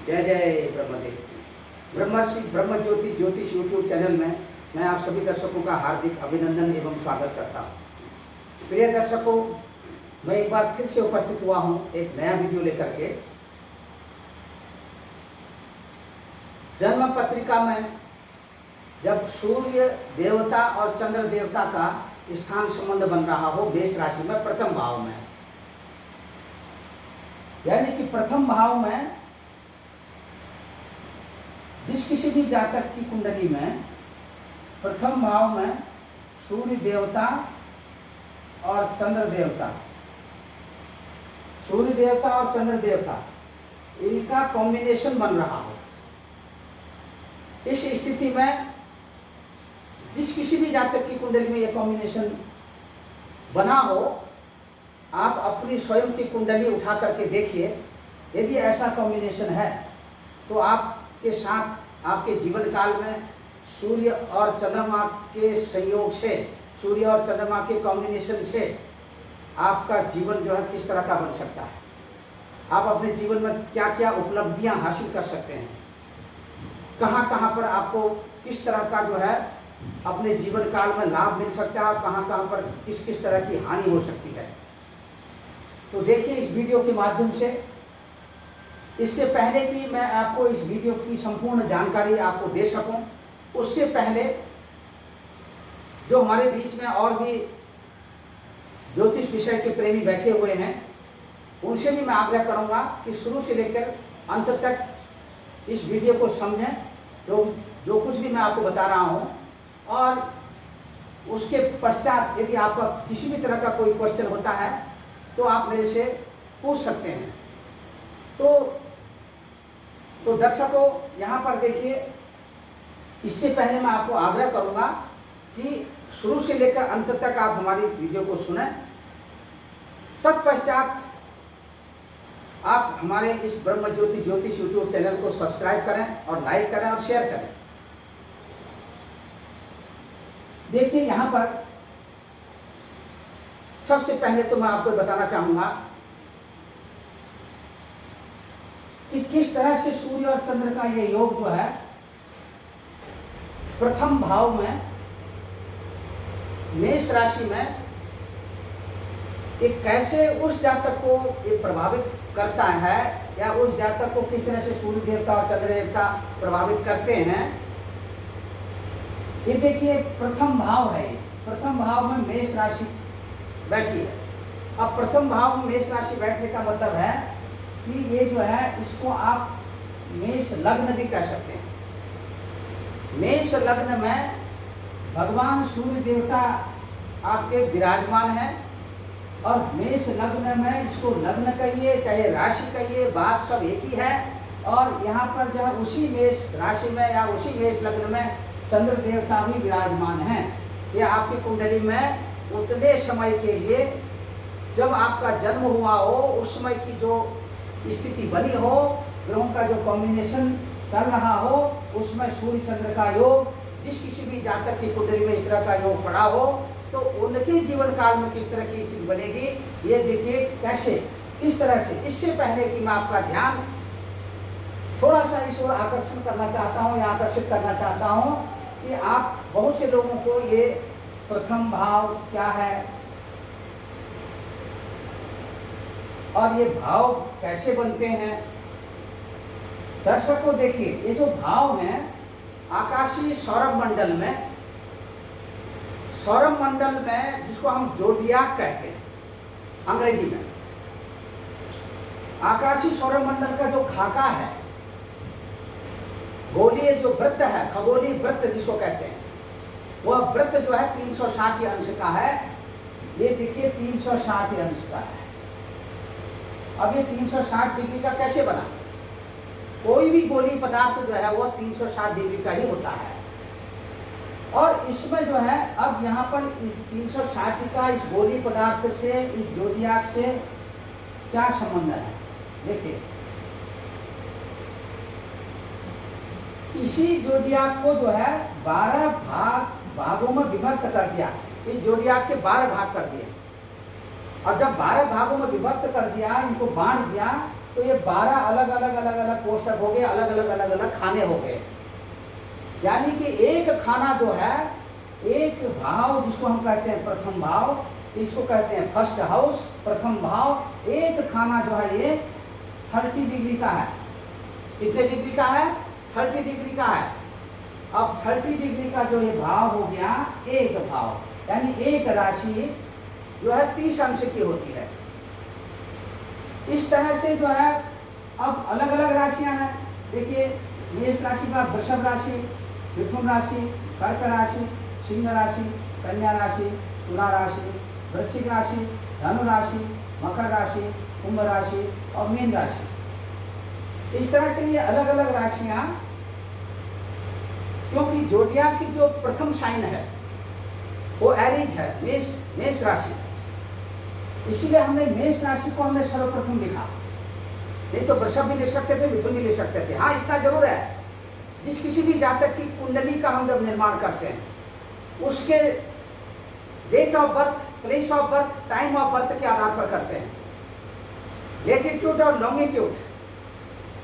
जय जय ब्रह्मदेव। ब्रह्मर्षि ब्रह्म ज्योति ज्योतिष यूट्यूब चैनल में मैं आप सभी दर्शकों का हार्दिक अभिनंदन एवं स्वागत करता हूँ। प्रिय दर्शकों, मैं एक बार फिर से उपस्थित हुआ हूँ एक नया वीडियो लेकर के। जन्म पत्रिका में जब सूर्य देवता और चंद्र देवता का स्थान संबंध बन रहा हो मेष राशि में प्रथम भाव में, यानी कि प्रथम भाव में जिस किसी भी जातक की कुंडली में प्रथम भाव में सूर्य देवता और चंद्र देवता, सूर्य देवता और चंद्र देवता इनका कॉम्बिनेशन बन रहा हो, इस स्थिति में जिस किसी भी जातक की कुंडली में यह कॉम्बिनेशन बना हो, आप अपनी स्वयं की कुंडली उठा करके देखिए। यदि ऐसा कॉम्बिनेशन है तो आपके साथ आपके जीवन काल में सूर्य और चंद्रमा के संयोग से, सूर्य और चंद्रमा के कॉम्बिनेशन से आपका जीवन जो है किस तरह का बन सकता है, आप अपने जीवन में क्या क्या उपलब्धियां हासिल कर सकते हैं, कहाँ कहाँ पर आपको किस तरह का जो है अपने जीवन काल में लाभ मिल सकता है और कहाँ कहाँ पर किस किस तरह की हानि हो सकती है। तो देखिए इस वीडियो के माध्यम से। इससे पहले कि मैं आपको इस वीडियो की संपूर्ण जानकारी आपको दे सकूं, उससे पहले जो हमारे बीच में और भी ज्योतिष विषय के प्रेमी बैठे हुए हैं, उनसे भी मैं आग्रह करूंगा कि शुरू से लेकर अंत तक इस वीडियो को समझें, जो कुछ भी मैं आपको बता रहा हूं। और उसके पश्चात यदि आपका किसी भी तरह का कोई क्वेश्चन होता है तो आप मेरे से पूछ सकते हैं। तो दर्शकों, यहाँ पर देखिए, इससे पहले मैं आपको आग्रह करूँगा कि शुरू से लेकर अंत तक आप हमारी वीडियो को सुनें। तत्पश्चात आप हमारे इस ब्रह्म ज्योति ज्योतिष यूट्यूब चैनल को सब्सक्राइब करें और लाइक करें और शेयर करें। देखिए यहाँ पर सबसे पहले तो मैं आपको बताना चाहूंगा कि किस तरह से सूर्य और चंद्र का ये योग जो है प्रथम भाव में मेष राशि में ये कैसे उस जातक को ये प्रभावित करता है, या उस जातक को किस तरह से सूर्य देवता और चंद्र देवता प्रभावित करते हैं। ये देखिए प्रथम भाव है, प्रथम भाव में मेष राशि बैठी है। अब प्रथम भाव में मेष राशि बैठने का मतलब है कि ये जो है इसको आप मेष लग्न भी कह सकते हैं। मेष लग्न में भगवान सूर्य देवता आपके विराजमान है, और मेष लग्न में इसको लग्न कहिए चाहे राशि कहिए, बात सब एक ही है। और यहाँ पर जो है उसी मेष राशि में या उसी मेष लग्न में चंद्र देवता भी विराजमान हैं। ये आपकी कुंडली में उतने समय के लिए जब आपका जन्म हुआ हो उस समय की जो स्थिति बनी हो, ग्रहों का जो कॉम्बिनेशन चल रहा हो, उसमें सूर्य चंद्र का योग जिस किसी भी जातक की कुंडली में इस तरह का योग पड़ा हो तो उनके जीवन काल में किस तरह की स्थिति बनेगी, ये देखिए कैसे किस तरह से। इससे पहले कि मैं आपका ध्यान थोड़ा सा इस ओर आकर्षण करना चाहता हूँ या आकर्षित करना चाहता हूँ कि आप बहुत से लोगों को ये प्रथम भाव क्या है और ये भाव कैसे बनते हैं। दर्शकों देखिए, ये जो भाव हैं आकाशीय सौरभ मंडल में, सौरभ मंडल में जिसको हम जोडियाक कहते हैं अंग्रेजी में, आकाशीय सौरभ मंडल का जो खाका है, गोलीय जो वृत्त है, खगोलीय वृत्त जिसको कहते हैं, वह वृत्त जो है 360 अंश का है। ये देखिए 360 अंश का है। अब ये 360 डिग्री का कैसे बना? कोई भी गोलीय पदार्थ जो है वो 360 डिग्री का ही होता है। और इसमें जो है अब यहाँ पर 360 का इस गोलीय पदार्थ से, इस जोडियाक से क्या संबंध है? देखिए, इसी जोडियाक को जो है 12 भागों में विभक्त कर दिया। इस जोडियाक के 12 भाग कर दिए, और जब 12 भागों में विभक्त कर दिया, इनको बांट दिया, तो ये 12 अलग अलग कोष्ठक हो गए, अलग अलग खाने हो गए। यानी कि एक खाना जो है, एक भाव जिसको हम कहते हैं प्रथम भाव, इसको कहते हैं फर्स्ट हाउस, प्रथम भाव। एक खाना जो है ये 30 डिग्री का है। कितने डिग्री का है? 30 डिग्री का है। अब 30 डिग्री का जो ये भाव हो गया एक भाव, यानी एक राशि जो है 30 अंश की होती है। इस तरह से जो है अब अलग अलग राशियां हैं। देखिए, मेष राशि का वृषभ राशि, मिथुन राशि, कर्क राशि, सिंह राशि, कन्या राशि, तुला राशि, वृश्चिक राशि, धनु राशि, मकर राशि, कुंभ राशि और मीन राशि। इस तरह से ये अलग अलग राशियां, क्योंकि जोडिया की जो प्रथम साइन है वो एरीज है, मेष राशि, इसीलिए हमने मेष राशि को हमने सर्वप्रथम लिखा। नहीं तो वृषभ भी लिख सकते थे, मिथुन भी लिख सकते थे। हाँ, इतना जरूर है, जिस किसी भी जातक की कुंडली का हम जब निर्माण करते हैं, उसके date of birth, place of birth, time of birth के आधार पर करते हैं। लेटिट्यूड और लॉन्गिट्यूड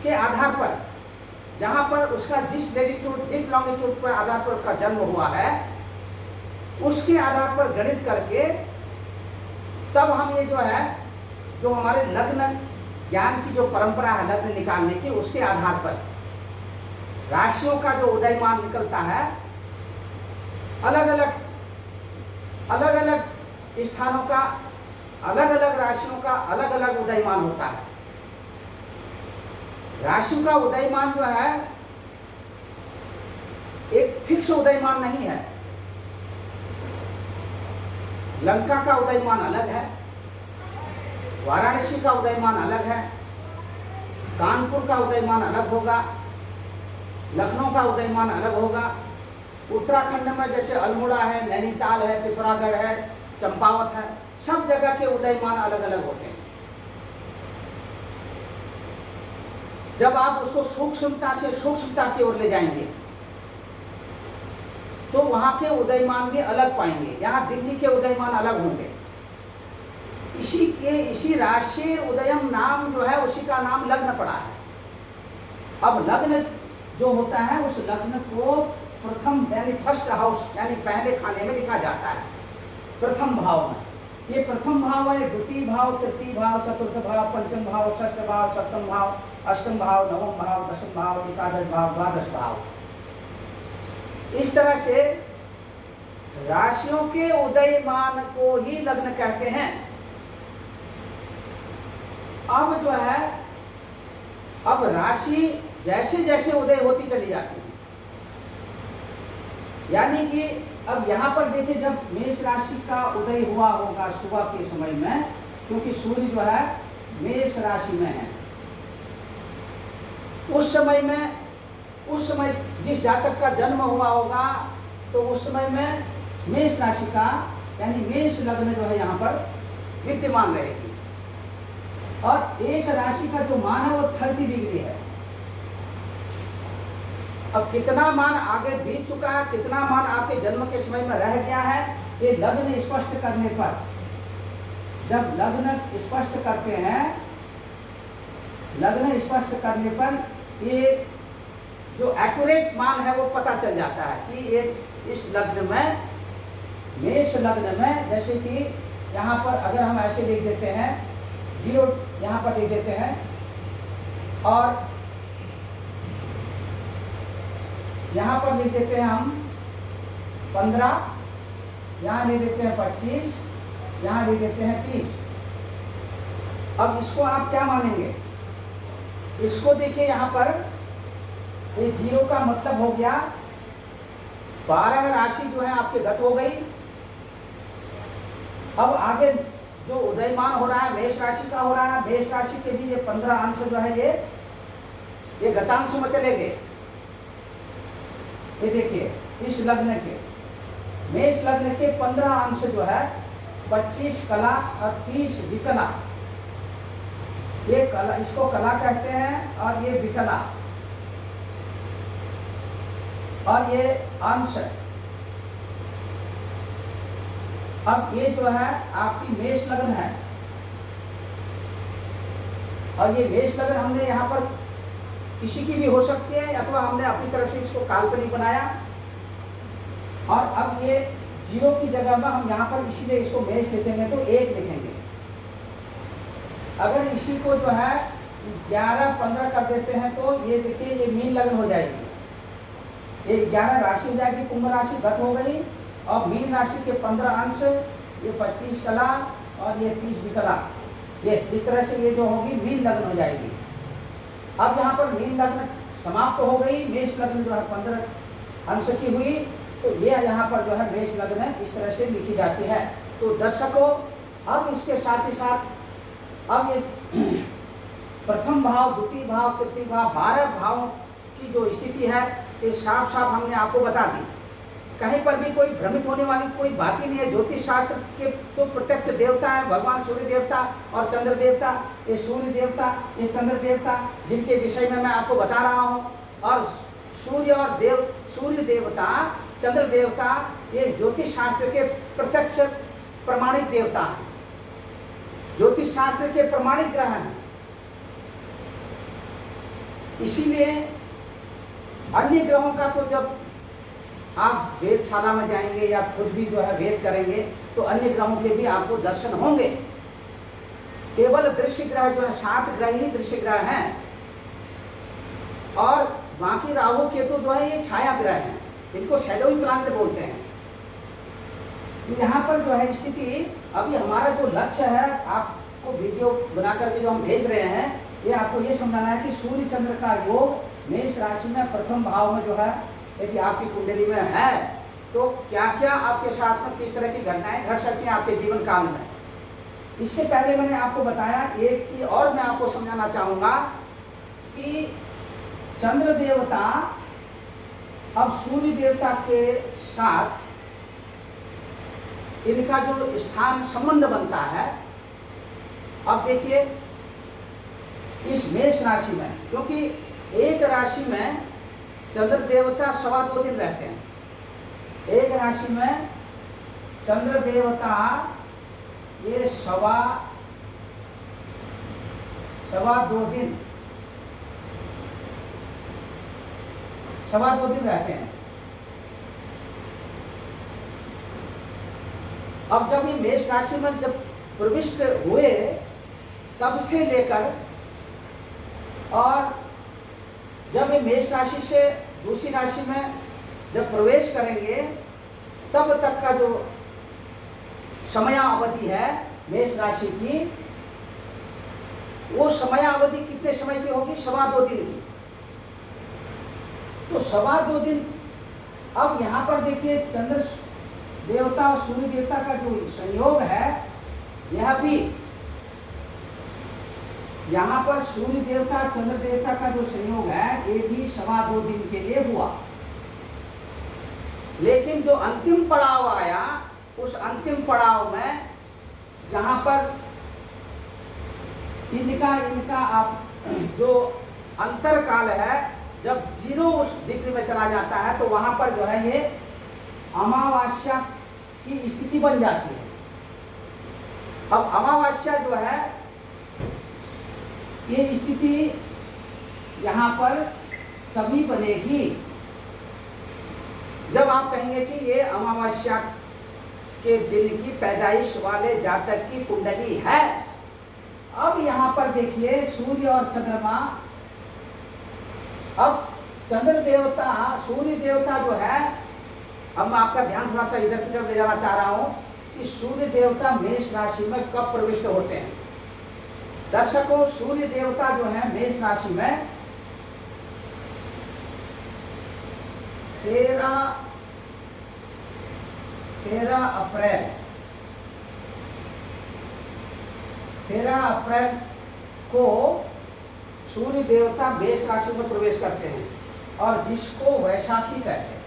के आधार पर, जहां पर उसका जिस लेटिट्यूड जिस लॉन्गिट्यूड पर आधार पर उसका जन्म हुआ है, उसके आधार पर गणित करके तब हम ये जो है, जो हमारे लग्न ज्ञान की जो परंपरा है लग्न निकालने की, उसके आधार पर राशियों का जो उदयमान निकलता है, अलग अलग स्थानों का, अलग अलग राशियों का अलग अलग उदयमान होता है। राशियों का उदयमान जो है एक फिक्स उदयमान नहीं है। लंका का उदयमान अलग है, वाराणसी का उदयमान अलग है, कानपुर का उदयमान अलग होगा, लखनऊ का उदयमान अलग होगा। उत्तराखंड में जैसे अल्मोड़ा है, नैनीताल है, पिथौरागढ़ है, चंपावत है, सब जगह के उदयमान अलग अलग होते हैं। जब आप उसको सूक्ष्मता से सूक्ष्मता की ओर ले जाएंगे तो वहां के उदयमान भी अलग पाएंगे। यहाँ दिल्ली के उदयमान अलग होंगे। इसी राशि उदयम नाम जो है, उसी का नाम लग्न पड़ा है। अब लग्न जो होता है, उस लग्न को प्रथम यानी फर्स्ट हाउस यानी पहले खाने में लिखा जाता है, प्रथम भाव में। ये प्रथम भाव है, द्वितीय भाव, तृतीय भाव, चतुर्थ भाव, पंचम भाव, षष्ठ भाव, सप्तम भाव, अष्टम भाव, नवम भाव, दशम भाव, एकादश भाव, द्वादश भाव। इस तरह से राशियों के उदयमान को ही लग्न कहते हैं। अब जो है, अब राशि जैसे जैसे उदय होती चली जाती है, यानी कि अब यहां पर देखिए, जब मेष राशि का उदय हुआ होगा सुबह के समय में, क्योंकि सूर्य जो है मेष राशि में है, उस समय जिस जातक का जन्म हुआ होगा, तो उस समय में मेष राशि का यानी मेष लग्न जो है यहाँ पर विद्यमान रहेगी। और एक राशि का जो मान है वो 30 डिग्री है। अब कितना मान आगे बीत चुका है, कितना मान आपके जन्म के समय में रह गया है, ये लग्न स्पष्ट करने पर, जब लग्न स्पष्ट करते हैं, लग्न स्पष्ट करने पर ये जो एक्यूरेट मान है वो पता चल जाता है कि ये इस लग्न में, मेष लग्न में, जैसे कि यहाँ पर अगर हम ऐसे लिख देते हैं, 0 यहाँ पर लिख देते हैं, और यहाँ पर लिख देते हैं हम 15, यहाँ लिख देते हैं 25, यहाँ लिख देते हैं 30। अब इसको आप क्या मानेंगे? इसको देखिए, यहाँ पर ये 0 का मतलब हो गया 12 राशि जो है आपके गत हो गई। अब आगे जो उदयमान हो रहा है मेष राशि का हो रहा है, मेष राशि के भी ये 15 अंश जो है ये गतांश में चले गए। ये देखिए, इस लग्न के, मेष लग्न के 15 अंश जो है, 25 कला और 30 विकला। ये कला, इसको कला कहते हैं, और ये विकला, और ये अंश। अब ये जो है आपकी मेष लग्न है, और ये मेष लग्न हमने यहाँ पर किसी की भी हो सकती है, अथवा हमने अपनी तरफ से इसको काल्पनिक बनाया। और अब ये 0 की जगह में हम यहाँ पर इसीलिए इसको मेष लिखेंगे तो 1 लिखेंगे। अगर इसी को जो है 11, 15 कर देते हैं तो ये देखिए ये मीन लग्न हो जाएगी। ये 11 राशि हो जाएगी, कुंभ राशि गत हो गई, और मीन राशि के 15 अंश, ये 25 कला और ये 30 विकला, ये इस तरह से ये जो होगी मीन लग्न हो जाएगी। अब यहाँ पर मीन लग्न समाप्त हो गई, मेष लग्न जो है 15 अंश की हुई, तो ये यहाँ पर जो है मेष लग्न इस तरह से लिखी जाती है। तो दर्शकों, अब इसके साथ ही साथ अब ये प्रथम भाव, द्वितीय भाव, तृतीय भाव, 12 भावों की जो स्थिति है ये साफ साफ हमने आपको बता दी। कहीं पर भी कोई भ्रमित होने वाली कोई बात ही नहीं है। ज्योतिष शास्त्र के तो प्रत्यक्ष देवता है भगवान सूर्य देवता और चंद्र देवता। ये सूर्य देवता, ये चंद्र देवता, जिनके विषय में मैं आपको बता रहा हूँ। और सूर्य देवता, चंद्र देवता, ये ज्योतिष शास्त्र के प्रत्यक्ष प्रमाणित देवता हैं, ज्योतिष शास्त्र के प्रमाणित ग्रह हैं। इसीलिए अन्य ग्रहों का तो जब आप वेदशाला में जाएंगे या खुद भी जो है वेद करेंगे तो अन्य ग्रहों के भी आपको दर्शन होंगे। केवल दृश्य ग्रह जो है 7 ग्रह ही दृश्य ग्रह हैं, और बाकी राहु केतु जो है ये छाया ग्रह हैं, इनको शैडोइंग प्लैनेट बोलते हैं। यहाँ पर जो है स्थिति, अभी हमारा जो लक्ष्य है आपको वीडियो बना करके जो हम भेज रहे हैं, ये आपको ये समझाना है कि सूर्य चंद्र का योग मेष राशि में प्रथम भाव में जो है यदि आपकी कुंडली में है तो क्या क्या आपके साथ में किस तरह की घटनाएं घट सकती हैं आपके जीवन काल में। इससे पहले मैंने आपको बताया, एक चीज और मैं आपको समझाना चाहूंगा कि चंद्र देवता अब सूर्य देवता के साथ इनका जो स्थान संबंध बनता है। अब देखिए इस मेष राशि में, क्योंकि एक राशि में चंद्र देवता 2.25 दिन रहते हैं, एक राशि में चंद्र देवता ये 2.25 दिन रहते हैं। अब जब ये मेष राशि में जब प्रविष्ट हुए तब से लेकर, और जब ये मेष राशि से दूसरी राशि में जब प्रवेश करेंगे तब तक का जो समयावधि है मेष राशि की, वो समयावधि कितने समय की होगी? 2.25 दिन की। तो 2.25 दिन। अब यहाँ पर देखिए चंद्र देवता और सूर्य देवता का जो संयोग है, यह भी यहाँ पर सूर्य देवता चंद्र देवता का जो संयोग है ये भी 2.25 दिन के लिए हुआ। लेकिन जो अंतिम पड़ाव आया, उस अंतिम पड़ाव में जहाँ पर इनका आप जो अंतर काल है, जब 0 उस डिग्री में चला जाता है तो वहाँ पर जो है ये अमावस्या की स्थिति बन जाती है। अब अमावस्या जो है ये स्थिति यहाँ पर तभी बनेगी जब आप कहेंगे कि ये अमावस्या के दिन की पैदाइश वाले जातक की कुंडली है। अब यहाँ पर देखिए सूर्य और चंद्रमा, अब चंद्र देवता सूर्य देवता जो है, अब मैं आपका ध्यान थोड़ा सा इधर की तरफ ले जाना चाह रहा हूँ कि सूर्य देवता मेष राशि में कब प्रविष्ट होते हैं। दर्शकों, सूर्य देवता जो है मेष राशि में 13 अप्रैल को सूर्य देवता मेष राशि में प्रवेश करते हैं, और जिसको वैशाखी कहते हैं।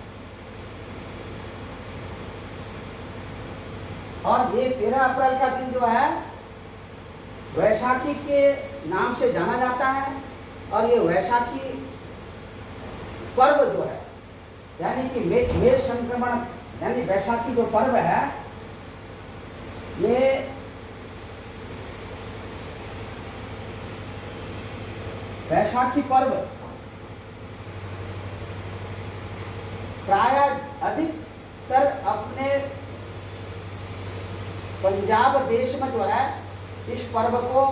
और ये 13 अप्रैल का दिन जो है वैशाखी के नाम से जाना जाता है। और ये वैशाखी पर्व जो है, यानी कि मेष संक्रमण यानी वैशाखी जो पर्व है, वैशाखी पर्व प्राय अधिकतर अपने पंजाब देश में जो है इस पर्व को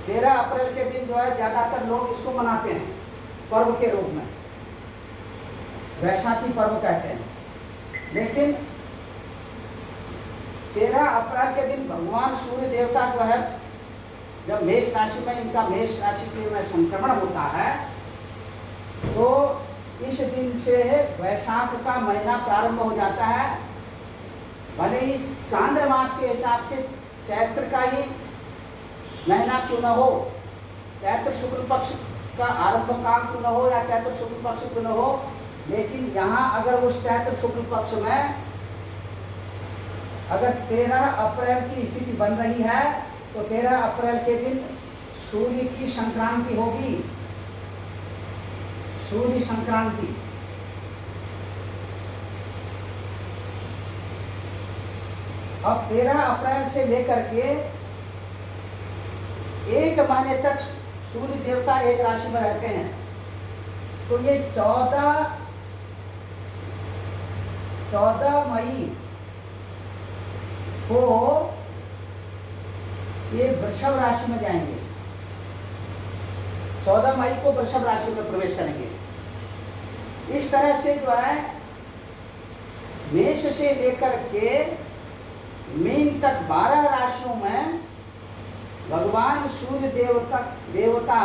13 अप्रैल के दिन जो है ज़्यादातर लोग इसको मनाते हैं, पर्व के रूप में वैशाखी पर्व कहते हैं। लेकिन 13 अप्रैल के दिन भगवान सूर्य देवता जो है जब मेष राशि में इनका मेष राशि के में संक्रमण होता है तो इस दिन से वैशाख का महीना प्रारंभ हो जाता है। भले ही चांद्रमास के हिसाब से चैत्र का ही महीना क्यों न हो, चैत्र शुक्ल पक्ष का आरंभ काल क्यों न हो या चैत्र शुक्ल पक्ष क्यों न हो, लेकिन यहाँ अगर उस चैत्र शुक्ल पक्ष में अगर 13 अप्रैल की स्थिति बन रही है तो 13 अप्रैल के दिन सूर्य की संक्रांति होगी, सूर्य संक्रांति। अब 13 अप्रैल से लेकर के एक महीने तक सूर्य देवता एक राशि में रहते हैं, तो ये 14 मई को ये वृषभ राशि में जाएंगे, 14 मई को वृषभ राशि में प्रवेश करेंगे। इस तरह से जो है मेष से लेकर के मीन तक 12 राशियों में भगवान सूर्य देवता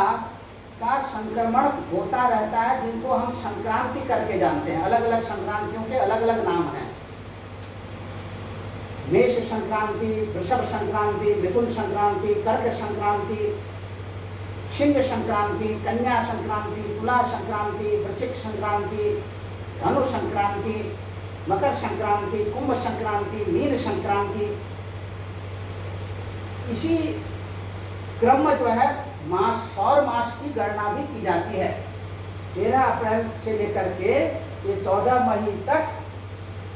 का संक्रमण होता रहता है, जिनको हम संक्रांति करके जानते हैं। अलग अलग संक्रांतियों के अलग अलग नाम हैं, मेष संक्रांति, वृषभ संक्रांति, मिथुन संक्रांति, कर्क संक्रांति, सिंह संक्रांति, कन्या संक्रांति, तुला संक्रांति, वृश्चिक संक्रांति, धनु संक्रांति, मकर संक्रांति, कुंभ संक्रांति, मीन संक्रांति। इसी क्रम में जो है मास सौर मास की गणना भी की जाती है। 13 अप्रैल से लेकर के ये 14 मई तक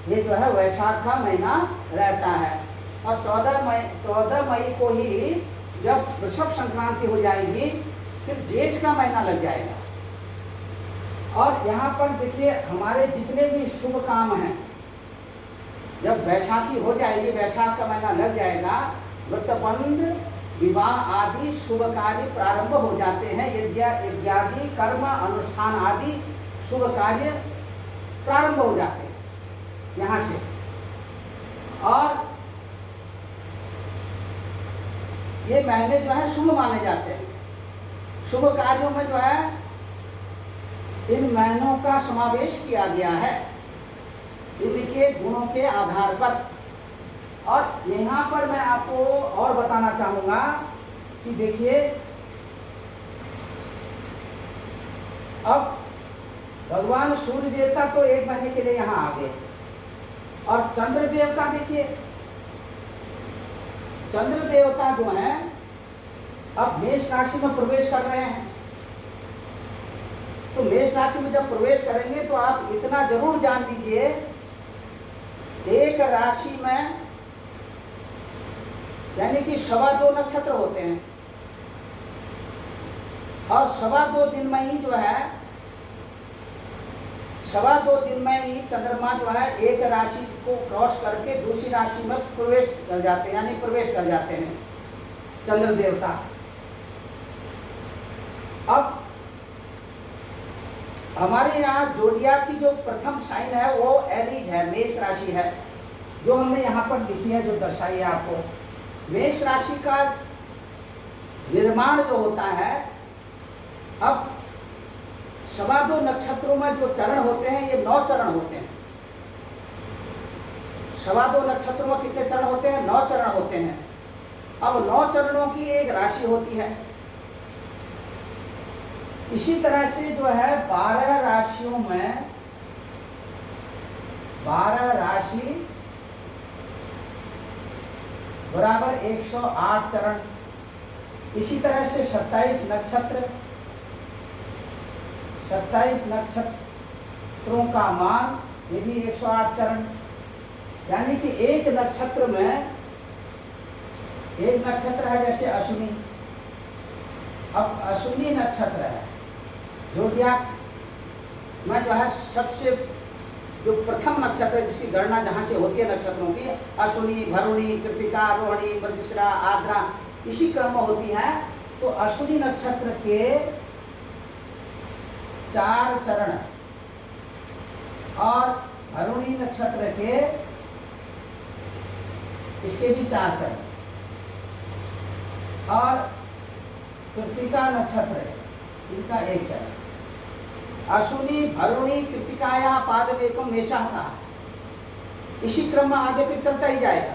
ये जो है वैशाख का महीना रहता है, और 14 मई को ही जब वृषभ संक्रांति हो जाएगी फिर जेठ का महीना लग जाएगा। और यहाँ पर देखिए हमारे जितने भी शुभ काम हैं, जब वैशाखी हो जाएगी, वैशाख का महीना लग जाएगा, व्रतबंध, विवाह आदि शुभ कार्य प्रारंभ हो जाते हैं। यज्ञादि कर्म अनुष्ठान आदि शुभ कार्य प्रारंभ हो जाते हैं यहाँ से। और ये महीने जो है शुभ माने जाते हैं। शुभ कार्यों में जो है इन महीनों का समावेश किया गया है इनके गुणों के आधार पर। और यहाँ पर मैं आपको और बताना चाहूँगा कि देखिए अब भगवान सूर्य देवता तो एक महीने के लिए यहाँ आ गए, और चंद्र देवता देखिए, चंद्र देवता जो हैं अब मेष राशि में प्रवेश कर रहे हैं। तो मेष राशि में जब प्रवेश करेंगे तो आप इतना जरूर जान लीजिए, एक राशि में यानी कि 2.25 नक्षत्र होते हैं, और 2.25 दिन में ही जो है 2.25 दिन में ही चंद्रमा जो है एक राशि को क्रॉस करके दूसरी राशि में प्रवेश कर जाते हैं, यानी प्रवेश कर जाते हैं चंद्र देवता। अब हमारे यहाँ जोडिया की जो प्रथम साइन है वो एरीज है, मेष राशि है, जो हमने यहाँ पर लिखी है, जो दर्शाई है आपको। मेष राशि का निर्माण जो होता है, अब 2.25 नक्षत्रों में जो चरण होते हैं ये 9 चरण होते हैं। 2.25 नक्षत्रों में कितने चरण होते हैं? 9 चरण होते हैं। अब 9 चरणों की एक राशि होती है। इसी तरह से जो है 12 राशियों में 12 राशि बराबर 108 चरण। इसी तरह से 27 नक्षत्र, 27 नक्षत्रों का मान, ये भी 108 चरण। यानी कि एक नक्षत्र में, एक नक्षत्र है जैसे अश्विनी, अब अश्विनी नक्षत्र है, जोडियाक में जो है सबसे जो प्रथम नक्षत्र है जिसकी गणना जहाँ से होती है नक्षत्रों की, अश्विनी, भरुणी, कृतिका, रोहिणी, मृगशिरा, आर्द्रा, इसी क्रम में होती है। तो अश्विनी नक्षत्र के 4 चरण और भरुणी नक्षत्र के इसके भी 4 चरण और कृतिका नक्षत्र है इनका 1 चरण। अश्विनी, भरुणी, कृतिकाया पादमेकम मेषा कहा। इसी क्रम में आगे फिर चलता ही जाएगा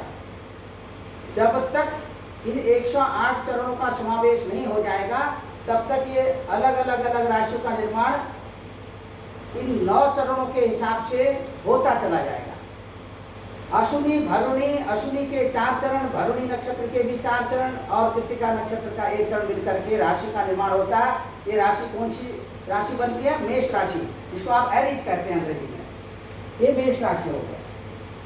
जब तक इन 108 चरणों का समावेश नहीं हो जाएगा, तब तक ये अलग अलग राशियों का निर्माण इन 9 चरणों के हिसाब से होता चला जाएगा। अश्विनी, भरुणी, अश्विनी के 4 चरण, भरुणी नक्षत्र के भी 4 चरण और कृतिका नक्षत्र का 1 चरण मिलकर के राशि का निर्माण होता है। ये राशि कौन सी राशि बनती है? मेष राशि, जिसको आप एरीज कहते हैं अंग्रेजी में। ये मेष राशि हो गया।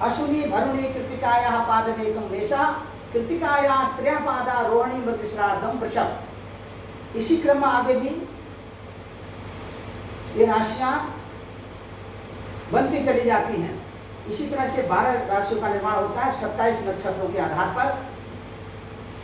अश्विनी, भरुणी, कृतिकाया पादमेकम मेषा, कृतिकाया स्त्रियः पादा रोहिणी मृगशिरार्धम वृषभ। इसी क्रम में आगे भी ये राशियां बनती चली जाती हैं। इसी तरह से 12 राशियों का निर्माण होता है 27 नक्षत्रों के आधार पर।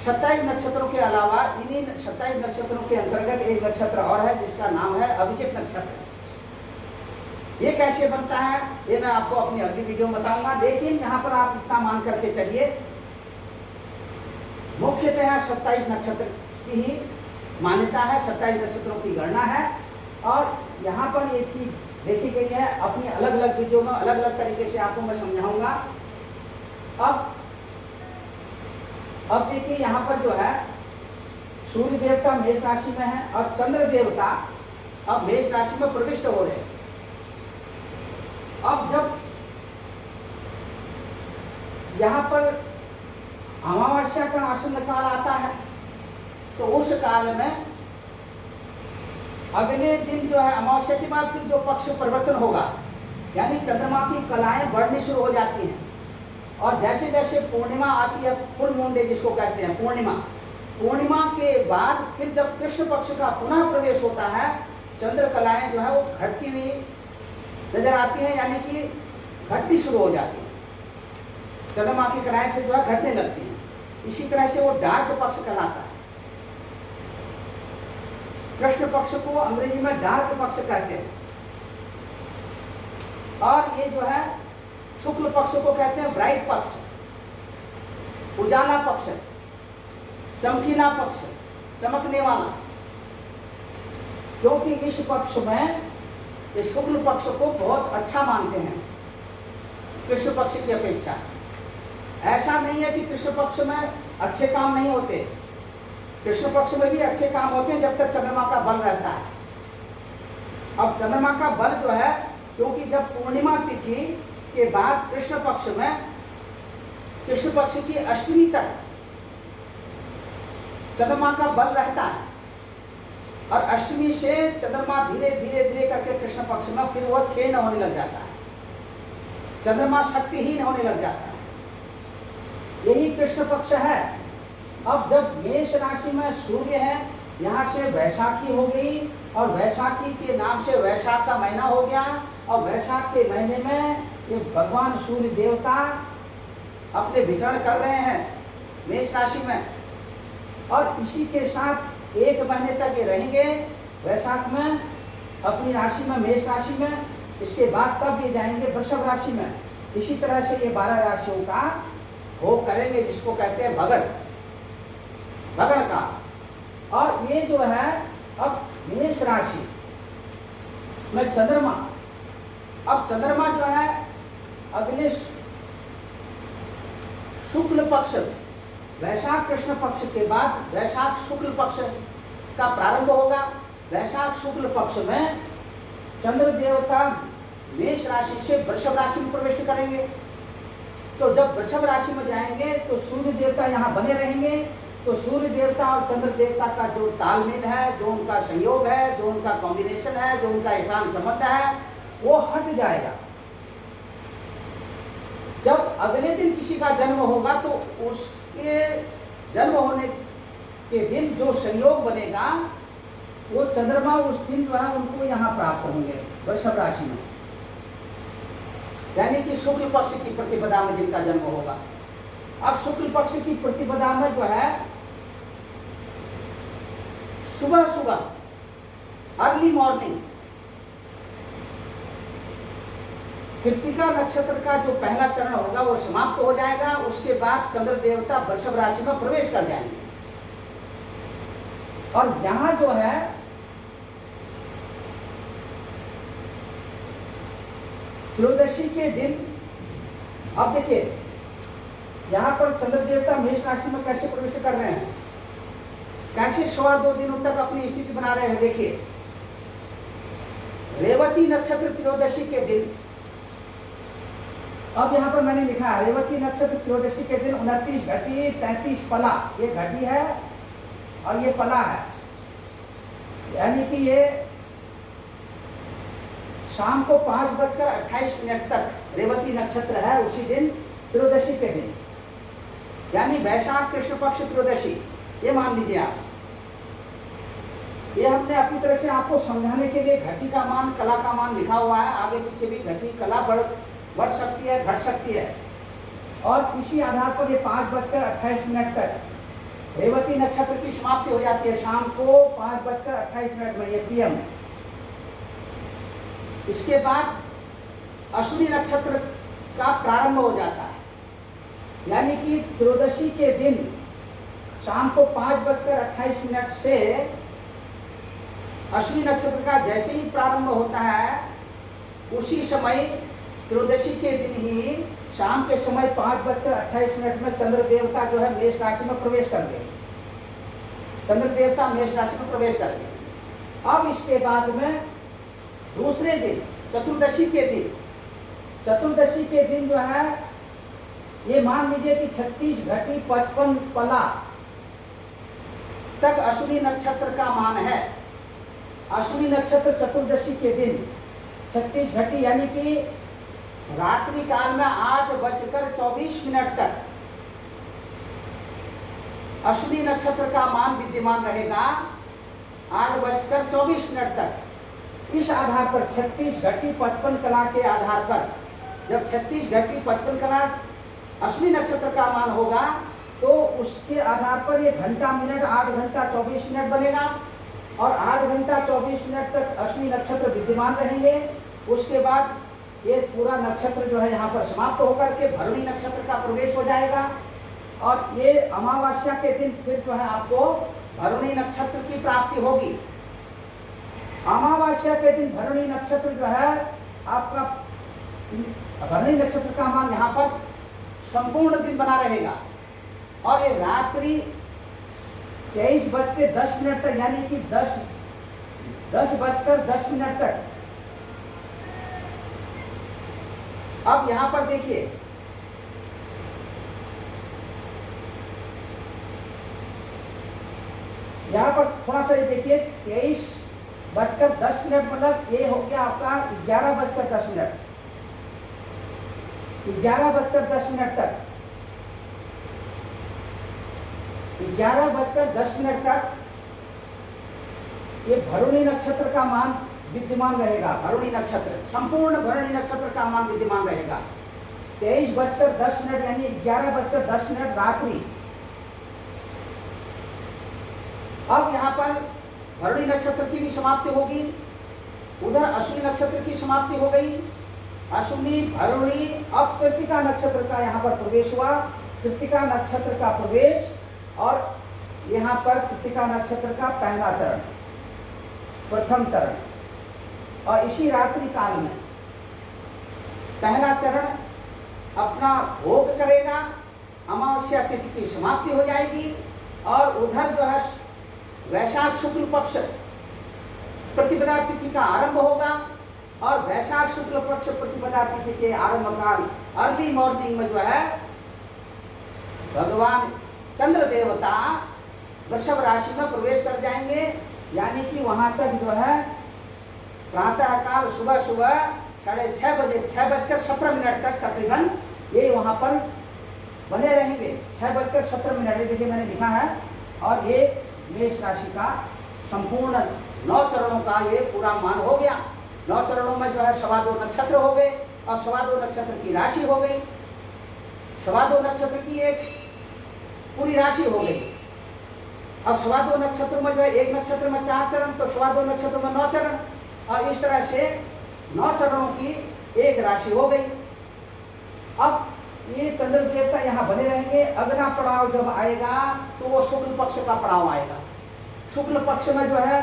27 नक्षत्रों के अलावा इन्हीं 27 नक्षत्रों के अंतर्गत एक नक्षत्र और है जिसका नाम है अभिजित नक्षत्र। ये कैसे बनता है ये मैं आपको अपनी अगली वीडियो में बताऊंगा, लेकिन यहाँ पर आप इतना मान करके चलिए, मुख्यतः 27 नक्षत्र की ही मान्यता है, 27 नक्षत्रों की गणना है। और यहाँ पर ये चीज देखी गई है, अपनी अलग अलग वीडियो में अलग अलग तरीके से आपको मैं समझाऊंगा। अब देखिए यहाँ पर जो है सूर्य देवता मेष राशि में है और चंद्र देवता अब मेष राशि में प्रविष्ट हो रहे हैं। अब जब यहाँ पर अमावस्या का आसन्न काल आता है तो उस काल में अगले दिन जो है अमावस्या के बाद फिर जो पक्ष परिवर्तन होगा, यानी चंद्रमा की कलाएं बढ़नी शुरू हो जाती हैं। और जैसे जैसे पूर्णिमा आती है, फुल मून डे जिसको कहते हैं पूर्णिमा के बाद फिर जब कृष्ण पक्ष का पुनः प्रवेश होता है, चंद्र कलाएं जो है वो घटती हुई नजर आती हैं, यानी कि घटनी शुरू हो जाती है। चंद्रमा की कलाएं फिर जो है घटने लगती हैं। इसी तरह से वो डार्क पक्ष कहलाता है। कृष्ण पक्ष को अंग्रेजी में डार्क पक्ष कहते हैं और ये जो है शुक्ल पक्ष को कहते हैं ब्राइट पक्ष, उजाला पक्ष, चमकीला पक्ष, चमकने वाला। क्योंकि इस पक्ष में ये शुक्ल पक्ष को बहुत अच्छा मानते हैं कृष्ण पक्ष की अपेक्षा। ऐसा नहीं है कि कृष्ण पक्ष में अच्छे काम नहीं होते, कृष्ण पक्ष में भी अच्छे काम होते हैं जब तक चंद्रमा का बल रहता है। अब चंद्रमा का बल जो है, क्योंकि जब पूर्णिमा तिथि के बाद कृष्ण पक्ष की अष्टमी तक चंद्रमा का बल रहता है और अष्टमी से चंद्रमा धीरे धीरे धीरे करके कृष्ण पक्ष में फिर वो क्षीण होने लग जाता है, चंद्रमा शक्तिहीन होने लग जाता है। यही कृष्ण पक्ष है। अब जब मेष राशि में सूर्य है, यहाँ से वैशाखी हो गई और वैशाखी के नाम से वैशाख का महीना हो गया और वैशाख के महीने में ये भगवान सूर्य देवता अपने विचरण कर रहे हैं मेष राशि में और इसी के साथ 1 महीने तक ये रहेंगे वैशाख में अपनी राशि में, मेष राशि में। इसके बाद तब ये जाएंगे वृषभ राशि में। इसी तरह से ये 12 राशियों का भोग करेंगे जिसको कहते हैं भगड़ का। और ये जो है अब मेष राशि में चंद्रमा, अब चंद्रमा जो है अगले शुक्ल पक्ष, वैशाख कृष्ण पक्ष के बाद वैशाख शुक्ल पक्ष का प्रारंभ होगा। वैशाख शुक्ल पक्ष में चंद्र देवता मेष राशि से वृषभ राशि में प्रवेश करेंगे। तो जब वृषभ राशि में जाएंगे तो सूर्य देवता यहाँ बने रहेंगे। तो सूर्य देवता और चंद्र देवता का जो तालमेल है, जो उनका संयोग है, जो उनका कॉम्बिनेशन है, जो उनका स्थान संबंध है, वो हट जाएगा। जब अगले दिन किसी का जन्म होगा तो उसके जन्म होने के दिन जो संयोग बनेगा वो चंद्रमा उस दिन जो है उनको यहाँ प्राप्त होंगे वृषभ राशि में, यानी कि शुक्ल पक्ष की प्रतिपदा में जिनका जन्म होगा। अब शुक्ल पक्ष की प्रतिपदा में जो है सुबह सुबह अर्ली मॉर्निंग कृत्तिका नक्षत्र का जो पहला चरण होगा वो समाप्त हो जाएगा। उसके बाद चंद्र देवता वृषभ राशि में प्रवेश कर जाएंगे। और यहां जो है त्रयोदशी के दिन, अब देखिए यहां पर चंद्र देवता मेष राशि में कैसे प्रवेश कर रहे हैं, कैसे 2.25 दिनों तक अपनी स्थिति बना रहे हैं। देखिए रेवती नक्षत्र त्रयोदशी के दिन, अब यहां पर मैंने लिखा है रेवती नक्षत्र त्रयोदशी के दिन 29 घटी 33 पला, ये घटी है और ये पला है, यानी कि ये शाम को 5:28 तक रेवती नक्षत्र है उसी दिन त्रयोदशी के दिन, यानी वैशाख कृष्ण पक्ष त्रयोदशी, ये मान लीजिए आप। ये हमने अपनी तरह से आपको समझाने के लिए घटी का मान कला का मान लिखा हुआ है, आगे पीछे भी घटी कला बढ़ सकती है घट सकती है। और इसी आधार पर ये 5:28 तक रेवती नक्षत्र की समाप्ति हो जाती है, शाम को 5:28 में, ये पीएम। इसके बाद अश्विनी नक्षत्र का प्रारंभ हो जाता है, यानी कि त्रयोदशी के दिन शाम को 5:28 से अश्विनी नक्षत्र का जैसे ही प्रारंभ होता है उसी समय त्रयोदशी के दिन ही शाम के समय 5:28 में चंद्र देवता जो है मेष राशि में प्रवेश कर गए, चंद्र देवता मेष राशि में प्रवेश कर गए। अब इसके बाद में दूसरे दिन चतुर्दशी के दिन जो है ये मान लीजिए कि 36 घटी 55 पला तक अश्विनी नक्षत्र का मान है। अश्विनी नक्षत्र चतुर्दशी के दिन 36 घटी यानी कि रात्रि काल में 8:24 तक अश्विनी नक्षत्र का मान विद्यमान रहेगा, 8:24 तक। इस आधार पर 36 घटी 55 कला के आधार पर, जब 36 घटी 55 कला अश्विनी नक्षत्र का मान होगा तो उसके आधार पर ये घंटा मिनट 8 घंटा 24 मिनट बनेगा और 8 घंटा 24 मिनट तक अश्विनी नक्षत्र विद्यमान रहेंगे। उसके बाद ये पूरा नक्षत्र जो है यहाँ पर समाप्त होकर के भरणी नक्षत्र का प्रवेश हो जाएगा और ये अमावस्या के दिन फिर जो है आपको भरणी नक्षत्र की प्राप्ति होगी। अमावस्या के दिन भरणी नक्षत्र जो है आपका, भरणी नक्षत्र का मान यहाँ पर संपूर्ण दिन बना रहेगा और ये रात्रि 23:10 तक, यानी कि 10:10 तक। अब यहां पर देखिए यहां पर थोड़ा सा ये देखिए 23:10 मतलब ये हो गया आपका 11:10, 11:10 तक, 11:10 तक ये भरुणी नक्षत्र का मान विद्यमान रहेगा। भरुणी नक्षत्र, संपूर्ण भरुणी नक्षत्र का मान विद्यमान रहेगा। 23:10 यानी 11:10 रात्रि। अब यहाँ पर भरुणी नक्षत्र की भी समाप्ति होगी, उधर अश्विनी नक्षत्र की समाप्ति हो गई। अश्विनी भरुणी, अब कृत्तिका नक्षत्र का यहाँ पर प्रवेश हुआ। कृत्तिका नक्षत्र का प्रवेश और यहाँ पर कृत्तिका नक्षत्र का पहला चरण, प्रथम चरण, और इसी रात्रि काल में पहला चरण अपना भोग करेगा, अमावस्या तिथि की समाप्ति हो जाएगी और उधर जो है वैशाख शुक्ल पक्ष प्रतिपदा तिथि का आरंभ होगा और वैशाख शुक्ल पक्ष प्रतिपदा तिथि के आरंभ काल अर्ली मॉर्निंग में जो है भगवान चंद्र देवता वृषभ राशि में प्रवेश कर जाएंगे, यानी कि वहां तक जो है प्रातः काल सुबह 6:30 बजे 6:17 तक तकरीबन ये वहां पर बने रहेंगे। 6:17 ये देखिए मैंने लिखा है और ये मेष राशि का संपूर्ण 9 चरणों का ये पूरा मान हो गया। 9 चरणों में जो है 2.25 नक्षत्र हो गए और 2.25 नक्षत्र की राशि हो गई। 2.25 नक्षत्र की एक पूरी राशि हो गई। अब 2.25 नक्षत्रों में जो है एक नक्षत्र में 4 चरण, तो 2.25 नक्षत्रों में 9 चरण, और इस तरह से 9 चरणों की एक राशि हो गई। अब ये चंद्र देवता यहाँ बने रहेंगे। अगला पड़ाव जब आएगा तो वो शुक्ल पक्ष का पड़ाव आएगा। शुक्ल पक्ष में जो है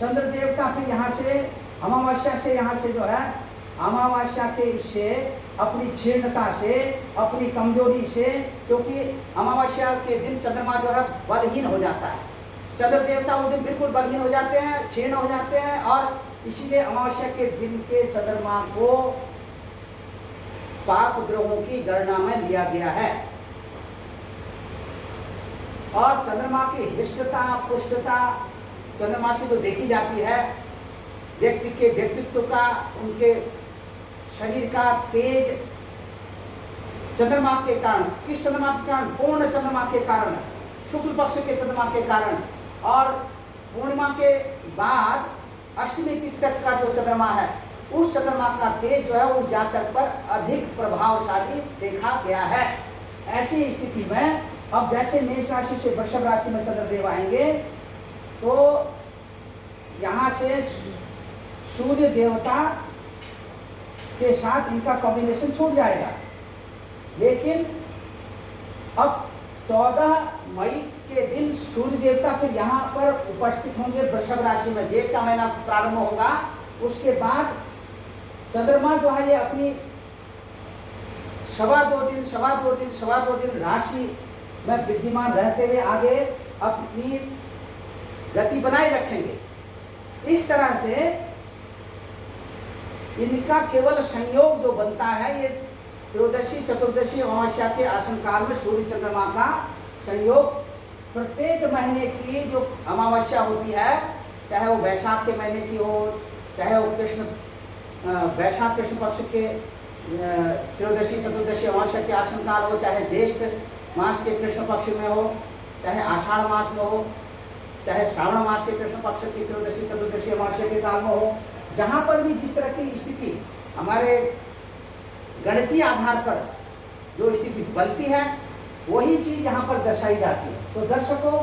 चंद्र देवता फिर यहाँ से अमावस्या से, यहाँ से जो है अमावस्या के इससे, अपनी क्षीणता से, अपनी कमजोरी से, क्योंकि अमावस्या के दिन चंद्रमा जो है बलहीन हो जाता है। चंद्र देवता उस दिन बिल्कुल बलहीन हो जाते हैं, क्षीण हो जाते हैं, और इसीलिए अमावस्या के दिन के चंद्रमा को पाप ग्रहों की गणना में लिया गया है। और चंद्रमा की हृष्टता, पुष्टता चंद्रमा से जो देखी जाती है, व्यक्ति के व्यक्तित्व का, उनके शरीर का तेज, चंद्रमा के कारण, किस चंद्रमा के कारण? पूर्ण चंद्रमा के कारण, शुक्ल पक्ष के चंद्रमा के कारण। और पूर्णिमा के बाद अष्टमी तिथि तक का जो चंद्रमा है, उस चंद्रमा का तेज जो है उस जातक पर अधिक प्रभावशाली देखा गया है। ऐसी स्थिति में अब जैसे मेष राशि से वृषभ राशि में चंद्रदेव आएंगे, तो यहाँ से सूर्य देवता के साथ इनका कॉम्बिनेशन छूट जाएगा। लेकिन अब 14 मई के दिन सूर्य देवता फिर यहाँ पर उपस्थित होंगे वृषभ राशि में। जेठ का महीना प्रारंभ होगा, उसके बाद चंद्रमा जो है ये अपनी 2.25 दिन राशि में विद्यमान रहते हुए आगे अपनी गति बनाए रखेंगे। इस तरह से इनका केवल संयोग जो बनता है, ये त्रयोदशी, चतुर्दशी, अमावस्या के आसन काल में सूर्य चंद्रमा का संयोग प्रत्येक महीने की जो अमावस्या होती है, चाहे वो वैशाख के महीने की हो, चाहे वो वैशाख कृष्ण पक्ष के त्रयोदशी, चतुर्दशी, अमावस्या के आसन काल हो, चाहे ज्येष्ठ मास के कृष्ण पक्ष में हो, चाहे आषाढ़ मास में हो, चाहे श्रावण मास के कृष्ण पक्ष की त्रयोदशी, चतुर्दशी, अमावस्या के काल में हो, जहाँ पर भी जिस तरह की स्थिति हमारे गणितीय आधार पर जो स्थिति बनती है, वही चीज यहाँ पर दर्शाई जाती है। तो दर्शकों,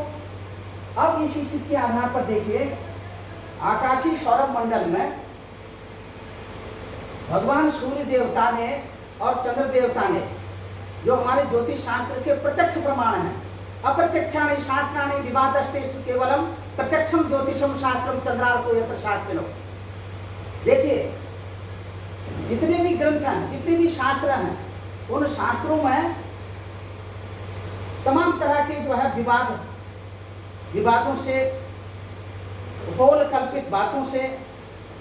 अब इस स्थिति के आधार पर देखिए, आकाशीय सौरभ मंडल में भगवान सूर्य देवता ने और चंद्र देवता ने, जो हमारे ज्योतिष शास्त्र के प्रत्यक्ष प्रमाण हैं, अप्रत्यक्षाणि शास्त्राणि विवादस्तेस्तु केवलम प्रत्यक्षम ज्योतिषम शास्त्रम चंद्रार्को यत्र शास्त्रो। देखिए, जितने भी ग्रंथ हैं, जितने भी शास्त्र हैं, उन शास्त्रों में तमाम तरह के जो है विवादों से, उपौल कल्पित बातों से,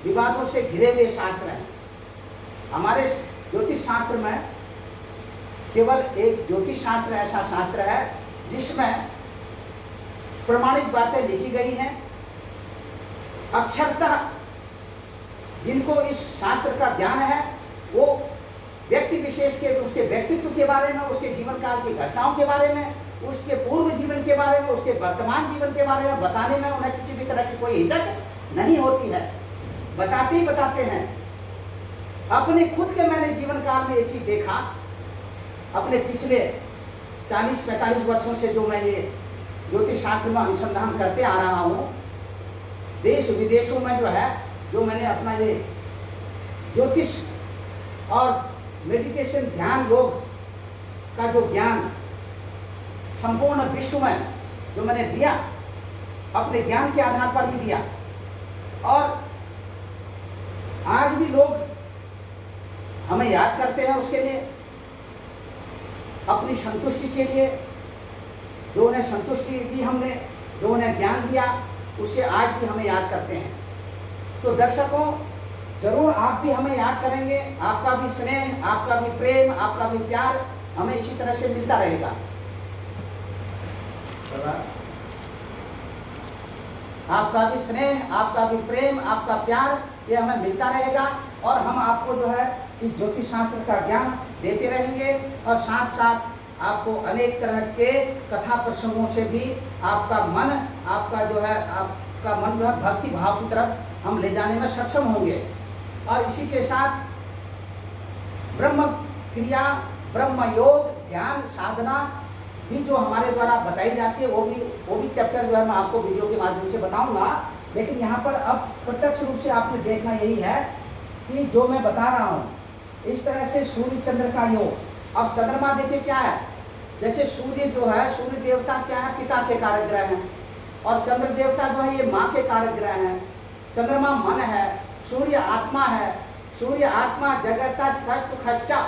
विवादों से घिरे हुए शास्त्र हैं। हमारे ज्योतिष शास्त्र में केवल एक ज्योतिष शास्त्र ऐसा शास्त्र है जिसमें प्रमाणित बातें लिखी गई हैं। अक्षरतः जिनको इस शास्त्र का ज्ञान है, वो व्यक्ति विशेष के, उसके व्यक्तित्व के बारे में, उसके जीवन काल की घटनाओं के बारे में, उसके पूर्व जीवन के बारे में, उसके वर्तमान जीवन के बारे में बताने में उन्हें किसी भी तरह की कोई हिचक नहीं होती है। बताते ही बताते हैं। अपने खुद के मैंने जीवन काल में ये चीज देखा, अपने पिछले 40-45 वर्षों से जो मैं ये ज्योतिष शास्त्र में अनुसंधान करते आ रहा हूँ, देश विदेशों में जो है, जो मैंने अपना ये ज्योतिष और मेडिटेशन, ध्यान, योग का जो ज्ञान संपूर्ण विश्व में जो मैंने दिया, अपने ज्ञान के आधार पर ही दिया। और आज भी लोग हमें याद करते हैं उसके लिए, अपनी संतुष्टि के लिए। जो उन्हें संतुष्टि दी हमने, जो उन्हें ज्ञान दिया, उससे आज भी हमें याद करते हैं। तो दर्शकों, जरूर आप भी हमें याद करेंगे। आपका भी स्नेह, आपका भी प्रेम, आपका भी प्यार हमें इसी तरह से मिलता रहेगा। आपका भी स्नेह, आपका भी प्रेम, आपका प्यार, ये हमें मिलता रहेगा। और हम आपको जो है इस ज्योतिष शास्त्र का ज्ञान देते रहेंगे, और साथ साथ आपको अनेक तरह के कथा प्रसंगों से भी आपका मन, आपका जो है, आप का मन जो है भक्ति भाव की तरफ हम ले जाने में सक्षम होंगे। और इसी के साथ ब्रह्म क्रिया, ब्रह्म योग, ध्यान साधना भी जो हमारे द्वारा बताई जाती है वो भी चैप्टर जो है मैं आपको वीडियो के माध्यम से बताऊंगा। लेकिन यहाँ पर अब प्रत्यक्ष रूप से आपने देखना यही है कि जो मैं बता रहा हूँ इस तरह से सूर्य चंद्र का योग। अब चंद्रमा देखिए क्या है, जैसे सूर्य जो है, सूर्य देवता क्या है, पिता के कारक ग्रह हैं, और चंद्र देवता जो है ये माँ के कारक ग्रह हैं। चंद्रमा मन है, सूर्य आत्मा है। सूर्य आत्मा जगत तस्त खश्चा,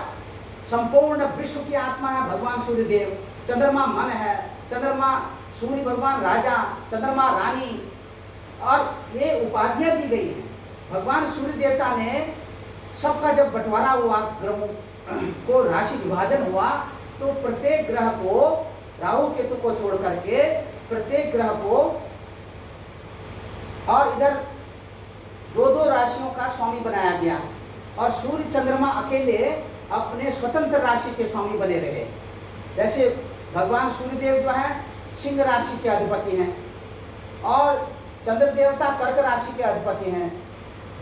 संपूर्ण विश्व की आत्मा है भगवान सूर्य देव। चंद्रमा मन है, चंद्रमा सूर्य भगवान राजा, चंद्रमा रानी, और ये उपाधियां दी गई हैं। भगवान सूर्य देवता ने सबका जब बंटवारा हुआ, ग्रहों को राशि विभाजन हुआ, तो प्रत्येक ग्रह को, राहु केतु को छोड़ करके प्रत्येक ग्रह को, और इधर दो दो राशियों का स्वामी बनाया गया। और सूर्य चंद्रमा अकेले अपने स्वतंत्र राशि के स्वामी बने रहे। जैसे भगवान सूर्यदेव जो है सिंह राशि के अधिपति हैं, और चंद्र देवता कर्क राशि के अधिपति हैं।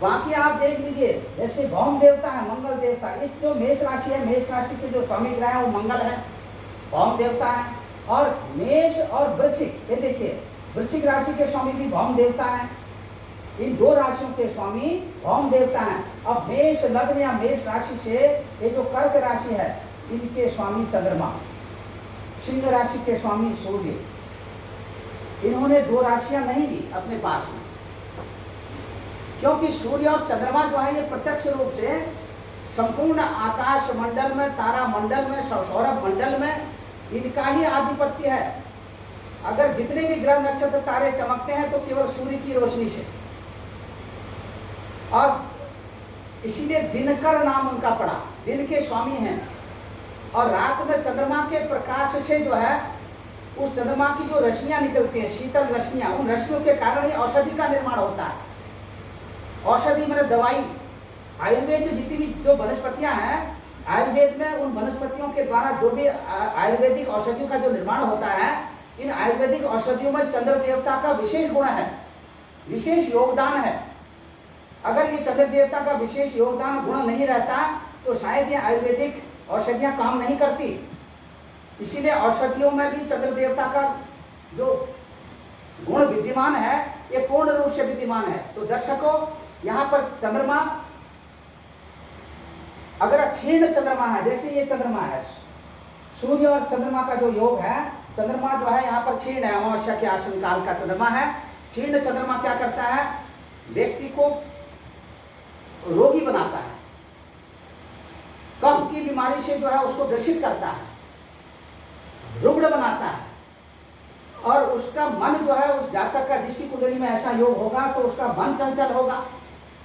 बाकी आप देख लीजिए, जैसे भौम देवता है, मंगल देवता, इस जो मेष राशि है, मेष राशि के जो स्वामी ग्रह है वो मंगल है, भौम देवता है। और मेष और वृश्चिक, ये देखिए वृश्चिक राशि के स्वामी भी भौम देवता है। इन दो राशियों के स्वामी भौम देवता हैं। अब मेष लग्न या मेष राशि से ये जो कर्क राशि है, इनके स्वामी चंद्रमा, सिंह राशि के स्वामी सूर्य। इन्होंने दो राशियां नहीं ली अपने पास में, क्योंकि सूर्य और चंद्रमा जो है ये प्रत्यक्ष रूप से संपूर्ण आकाश मंडल में, तारा मंडल में, सौरभ मंडल में इनका ही आधिपत्य है। अगर जितने भी ग्रह नक्षत्र तारे चमकते हैं तो केवल सूर्य की रोशनी से, और इसीलिए दिनकर नाम उनका पड़ा, दिन के स्वामी हैं। और रात में चंद्रमा के प्रकाश से जो है, उस चंद्रमा की जो रश्मियां निकलती हैं, शीतल रश्मियां, उन रश्मियों के कारण ही औषधि का निर्माण होता है। औषधि मतलब दवाई। आयुर्वेद में जितनी भी जो वनस्पतियां हैं, आयुर्वेद में उन वनस्पतियों के द्वारा जो भी आयुर्वेदिक औषधियों का जो निर्माण होता है, इन आयुर्वेदिक औषधियों में चंद्र देवता का विशेष गुण है, विशेष योगदान है। अगर ये चंद्र देवता का विशेष योगदान गुण नहीं रहता तो शायद ये आयुर्वेदिक औषधियां काम नहीं करती। इसीलिए औषधियों में भी चंद्र देवता का जो गुण विद्यमान है ये पूर्ण रूप से विद्यमान है। तो दर्शकों, यहाँ पर चंद्रमा अगर क्षीण चंद्रमा है, जैसे ये चंद्रमा है, सूर्य और चंद्रमा का जो योग है, चंद्रमा जो है यहाँ पर क्षीण है, अमावस्या के आसन काल का चंद्रमा है। क्षीण चंद्रमा क्या करता है, व्यक्ति को रोगी बनाता है, कफ की बीमारी से जो है उसको ग्रसित करता है, रुग्ण बनाता है। और उसका मन जो है, उस जातक का जिसकी कुंडली में ऐसा योग होगा तो उसका मन चंचल होगा।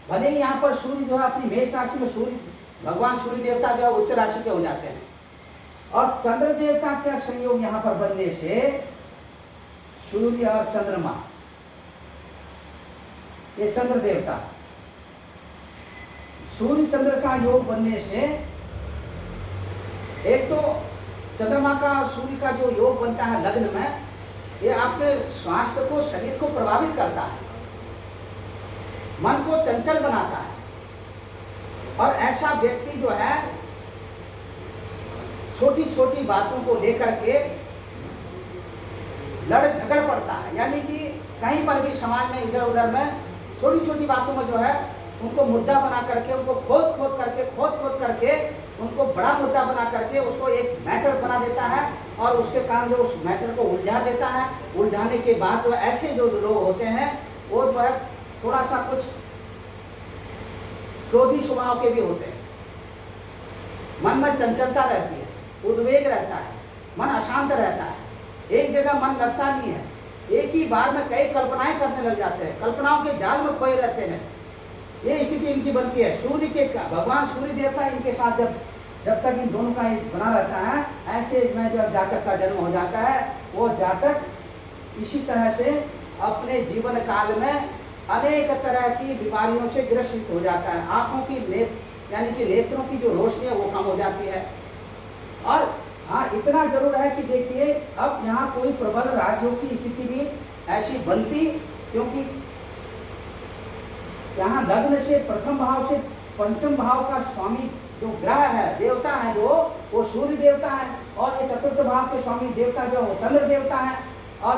भले ही यहाँ पर सूर्य जो है अपनी मेष राशि में, सूर्य भगवान सूर्य देवता जो है उच्च राशि के हो जाते हैं, और चंद्र देवता का संयोग यहाँ पर बनने से सूर्य और चंद्रमा, ये चंद्र देवता, सूर्य चंद्र का योग बनने से एक तो चंद्रमा का और सूर्य का जो योग बनता है लग्न में, ये आपके स्वास्थ्य को, शरीर को प्रभावित करता है, मन को चंचल बनाता है। और ऐसा व्यक्ति जो है छोटी छोटी बातों को लेकर के लड़ झगड़ पड़ता है, यानी कि कहीं पर भी समाज में इधर उधर में छोटी छोटी बातों में जो है उनको मुद्दा बना करके, उनको खोद खोद करके उनको बड़ा मुद्दा बना करके उसको एक मैटर बना देता है, और उसके कारण जो उस मैटर को उलझा देता है। उलझाने के बाद जो ऐसे जो लोग होते हैं वो जो है थोड़ा सा कुछ क्रोधी स्वभाव के भी होते हैं, मन में चंचलता रहती है, उद्वेग रहता है, मन अशांत रहता है, एक जगह मन लगता नहीं है, एक ही बार में कई कल्पनाएं करने लग जाते हैं, कल्पनाओं के जाल में खोए रहते हैं। ये स्थिति इनकी बनती है। सूर्य के भगवान सूर्य देवता इनके साथ जब तक इन दोनों का बना रहता है, ऐसे में जब जातक का जन्म हो जाता है, वो जातक इसी तरह से अपने जीवन काल में अनेक तरह की बीमारियों से ग्रसित हो जाता है। आँखों की यानी कि नेत्रों की जो रोशनी है वो कम हो जाती है। और हाँ, इतना जरूर है कि देखिए, अब यहाँ कोई प्रबल राजयोग की स्थिति भी ऐसी बनती क्योंकि यहाँ लग्न से प्रथम भाव से पंचम भाव का स्वामी जो ग्रह है, देवता है जो, वो सूर्य देवता है, और ये चतुर्थ भाव के स्वामी देवता जो वो चंद्र देवता है। और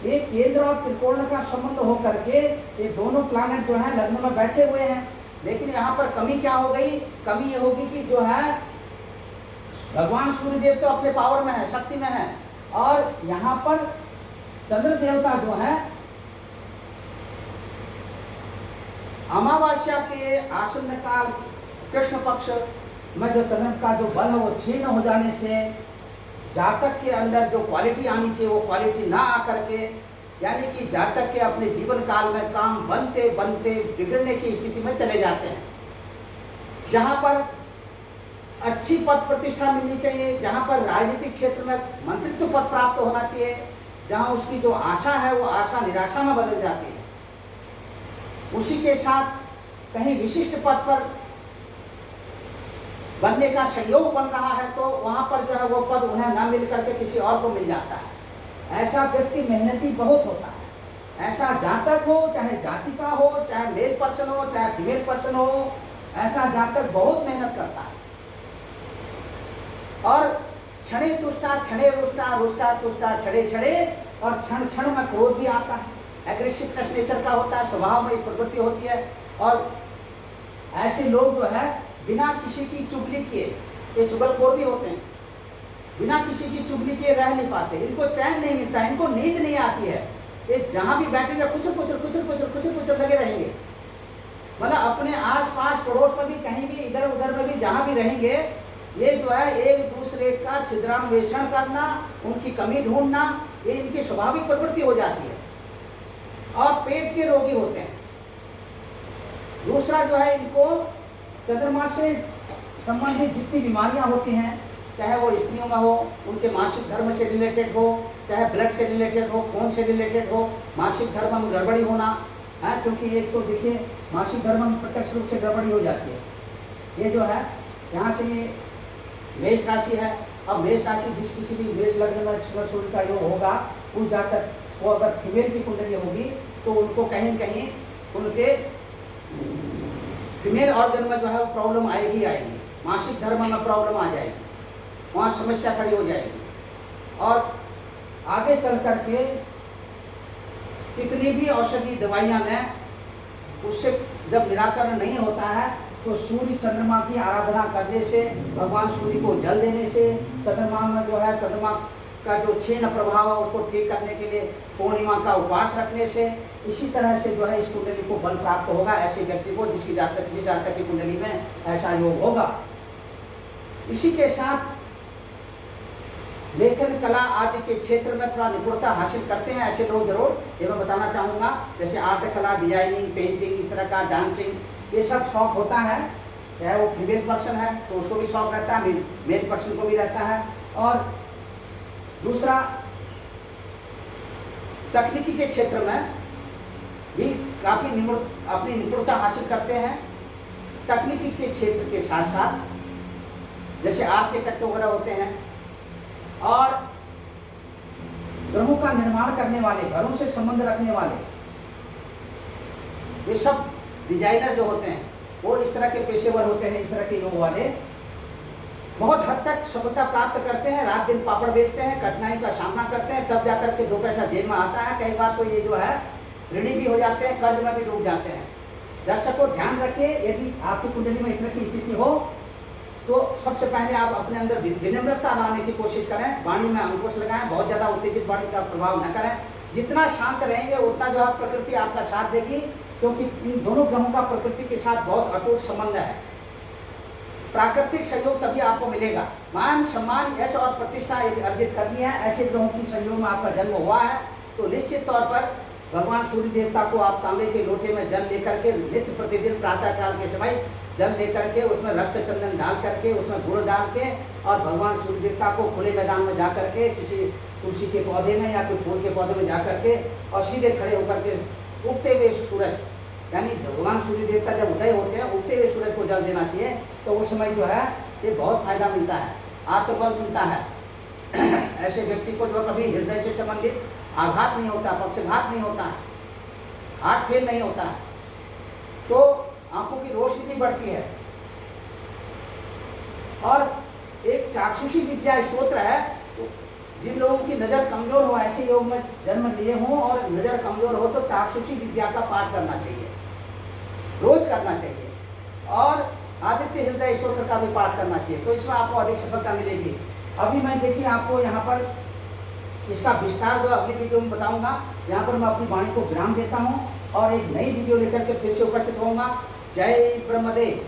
ये केंद्र और त्रिकोण का संबंध होकर के ये दोनों प्लैनेट जो है लग्न में बैठे हुए हैं। लेकिन यहाँ पर कमी क्या हो गई? कमी ये होगी कि जो है भगवान सूर्य देव तो अपने पावर में है, शक्ति में है, और यहाँ पर चंद्र देवता जो है अमावस्या के आसन्न काल कृष्ण पक्ष में जो चंद्र का जो बल है वो क्षीण हो जाने से जातक के अंदर जो क्वालिटी आनी चाहिए वो क्वालिटी ना आकर के, यानी कि जातक के अपने जीवन काल में काम बनते बनते बिगड़ने की स्थिति में चले जाते हैं। जहाँ पर अच्छी पद प्रतिष्ठा मिलनी चाहिए, जहाँ पर राजनीतिक क्षेत्र में मंत्रित्व पद प्राप्त होना चाहिए, जहाँ उसकी जो आशा है वो आशा निराशा में बदल जाती है। उसी के साथ कहीं विशिष्ट पद पर बनने का सहयोग बन रहा है तो वहाँ पर जो है वो पद उन्हें ना मिल करके किसी और को मिल जाता है। ऐसा व्यक्ति मेहनती बहुत होता है। ऐसा जातक हो, चाहे जातिका हो, चाहे मेल पर्सन हो, चाहे फीमेल पर्सन हो, ऐसा जातक बहुत मेहनत करता है। और क्षणे तुष्टा क्षणे रुष्टा, रुष्टा तुष्टा क्षणे क्षणे, और क्षण क्षण में क्रोध भी आता है। एग्रेसिवनेस नेचर का होता है, स्वभाव में प्रवृत्ति होती है। और ऐसे लोग जो है बिना किसी की चुगली किए, ये चुगलखोर भी होते हैं, बिना किसी की चुगली किए रह नहीं पाते, इनको चैन नहीं मिलता है, इनको नींद नहीं आती है। ये जहाँ भी बैठेंगे खुचर खुचर खुचर खुचर खुचर खुचर लगे रहेंगे। मतलब अपने आस पास पड़ोस में भी, कहीं भी, इधर उधर में भी, जहाँ भी रहेंगे, ये जो है एक दूसरे का छिद्रान्वेषण करना, उनकी कमी ढूंढना, ये इनकी स्वाभाविक प्रवृत्ति हो जाती है। और पेट के रोगी होते हैं। दूसरा जो है, इनको चंद्रमा से संबंधित जितनी बीमारियां होती हैं, चाहे वो स्त्रियों में हो, उनके मासिक धर्म से रिलेटेड हो, चाहे ब्लड से रिलेटेड हो, खून से रिलेटेड हो, मासिक धर्म में गड़बड़ी होना है, क्योंकि एक तो देखिए मासिक धर्म में प्रत्यक्ष रूप से गड़बड़ी हो जाती है। ये जो है यहाँ से ये मेष राशि है। अब मेष राशि जिस किसी भी मेष लग्न में सूर्य का योग होगा, उस जातक को अगर फीमेल की कुंडली होगी तो उनको कहीं न कहीं उनके फीमेल ऑर्गन में जो है प्रॉब्लम आएगी आएगी, मासिक धर्म में प्रॉब्लम आ जाएगी, वहाँ समस्या खड़ी हो जाएगी। और आगे चल करके कितनी भी औषधि दवाइयाँ लें, उससे जब निराकरण नहीं होता है तो सूर्य चंद्रमा की आराधना करने से, भगवान सूर्य को जल देने से, चंद्रमा में जो है चंद्रमा का जो क्षीण प्रभाव है उसको ठीक करने के लिए पूर्णिमा का उपवास रखने से, इसी तरह से जो है इस कुंडली को बल प्राप्त होगा ऐसे व्यक्ति को जिस जातक की कुंडली में ऐसा योग होगा। इसी के साथ लेखन कला आदि के क्षेत्र में थोड़ा निपुणता हासिल करते हैं ऐसे लोग जरूर, ये मैं बताना चाहूँगा। जैसे आर्ट कला, डिजाइनिंग, पेंटिंग, इस तरह का डांसिंग, ये सब शौक होता है। चाहे वो फीमेल पर्सन है तो उसको भी शौक रहता है, मेल पर्सन को भी रहता है। और दूसरा, तकनीकी के क्षेत्र में भी काफ़ी अपनी निपुणता हासिल करते हैं। तकनीकी के क्षेत्र के साथ साथ जैसे आर्किटेक्ट वगैरह होते हैं, और ग्रहों का निर्माण करने वाले, घरों से संबंध रखने वाले, ये सब डिजाइनर जो होते हैं वो इस तरह के पेशेवर होते हैं। इस तरह के योग वाले बहुत हद तक सफलता प्राप्त करते हैं, रात दिन पापड़ बेचते हैं, कठिनाई का सामना करते हैं, तब जाकर के दो पैसा जेब में आता है। कई बार तो ये जो है ऋणी भी हो जाते हैं, कर्ज में भी डूब जाते हैं। दर्शकों ध्यान रखिए, यदि आपकी कुंडली में इस तरह की स्थिति हो तो सबसे पहले आप अपने अंदर विनम्रता लाने की कोशिश करें, वाणी में अंकुश लगाएं, बहुत ज़्यादा उत्तेजित वाणी का प्रभाव न करें। जितना शांत रहेंगे उतना जो है प्रकृति आपका साथ देगी, क्योंकि इन दोनों ग्रहों का प्रकृति के साथ बहुत अटूट संबंध है। प्राकृतिक सहयोग तभी आपको मिलेगा। मान सम्मान, यश और प्रतिष्ठा यदि अर्जित करनी है, ऐसे ग्रहों की सहयोग में आपका जन्म हुआ है तो निश्चित तौर पर भगवान सूर्य देवता को आप तांबे के लोटे में जल लेकर के नित्य प्रतिदिन प्रातःकाल के समय जल लेकर के उसमें रक्त चंदन डाल करके, उसमें गुड़ डाल के, और भगवान सूर्य देवता को खुले मैदान में जा करके किसी तुलसी के पौधे में या कोई फूल के पौधे में जा करके और सीधे खड़े होकर के उगते हुए सूरज, यानी भगवान सूर्य देवता जब उदय होते हैं उगते हुए सूरज को जल देना चाहिए। तो उस समय जो है ये बहुत फायदा मिलता है, आत्मबल मिलता है। ऐसे व्यक्ति को जो कभी हृदय से संबंधित आघात नहीं होता, पक्षघात नहीं होता है। हार्ट फेल नहीं होता है, तो आंखों की रोशनी भी बढ़ती है। और एक चाक्षुषी विद्या स्तोत्र है, तो जिन लोगों की नज़र कमजोर हो, ऐसे योग में जन्म लिए हों और नज़र कमजोर हो, तो चाक्षुषी विद्या का पाठ करना चाहिए, रोज करना चाहिए। और आदित्य हृदय स्तोत्र का भी पाठ करना चाहिए, तो इसमें आपको अधिक सफलता मिलेगी। अभी मैं देखिए आपको यहाँ पर इसका विस्तार जो अगली वीडियो में बताऊंगा। यहाँ पर मैं अपनी वाणी को विराम देता हूँ और एक नई वीडियो लेकर के फिर से उपस्थित होऊंगा। जय ब्रह्मदेव।